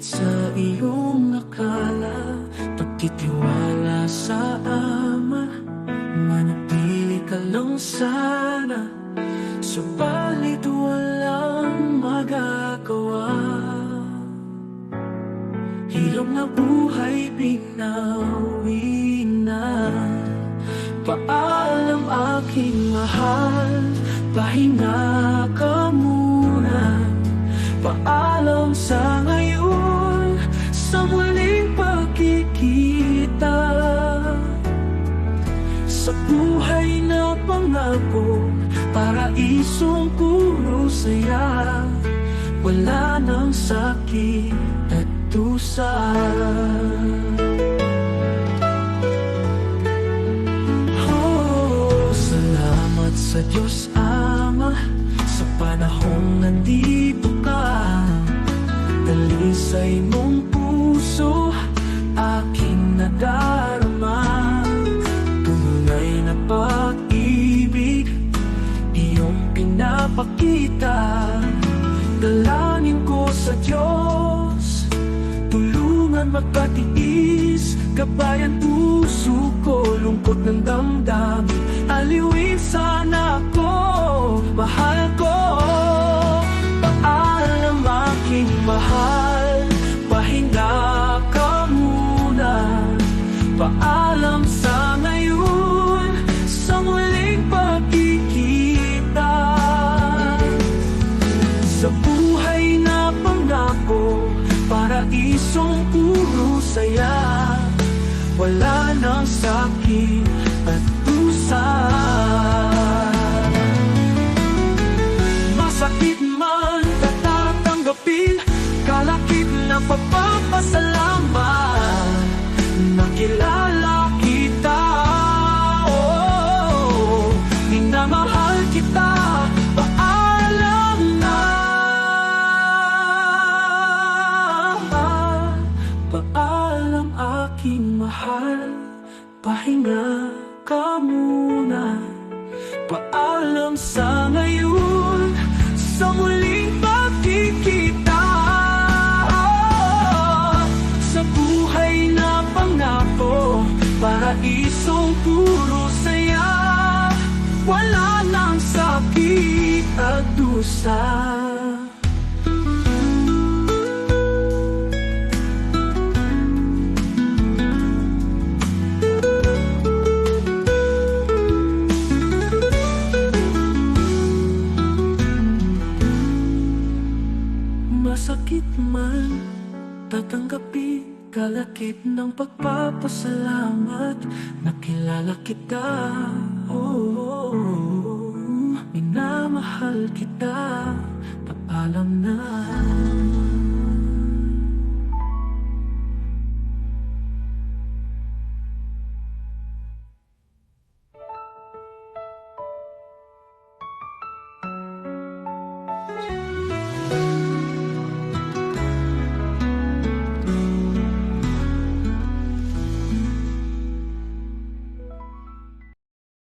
sa iyong akala, pagtitiwala sa Ama, manatili ka lang sana, subalit walang magagawa. Hirap na buhay binawi na. Paalam aking mahal, pahinga ka muna. Paalam sa ngayon, sa muling pagkikita. Sa buhay na pangako, paraisong puro saya, wala nang sakit at dusa. Sa Diyos Ama, sa panahong nandito ka, dalisay mong puso, aking nadarama. Tunay na pag-ibig, iyong pinapakita. Dalangin ko sa Diyos, tulungan magpatiis, gabayan puso ko, lungkot ng damdamin. Aliwin sana ako, mahal ko. Paalam aking mahal, pahinga ka muna. Paalam sa ngayon, sa muling pagkikita. Sa buhay na pangako, paraisong puro saya, wala nang sakit at dusa. Masakit man tatanggapin, kalakip na pagpapasalamat. Nakilala kita, oh, minamahal kita. Paalam na, paalam aking mahal, pahinga ka muna. Paalam sa ngayon, sa muling pagkikita. Sa buhay na pangako, paraisong puro saya, wala nang sakit at dusa. Masakit man tatanggapin, kalakip ng pagpapasalamat. Nakilala kita, oh, minamahal kita. Paalam na.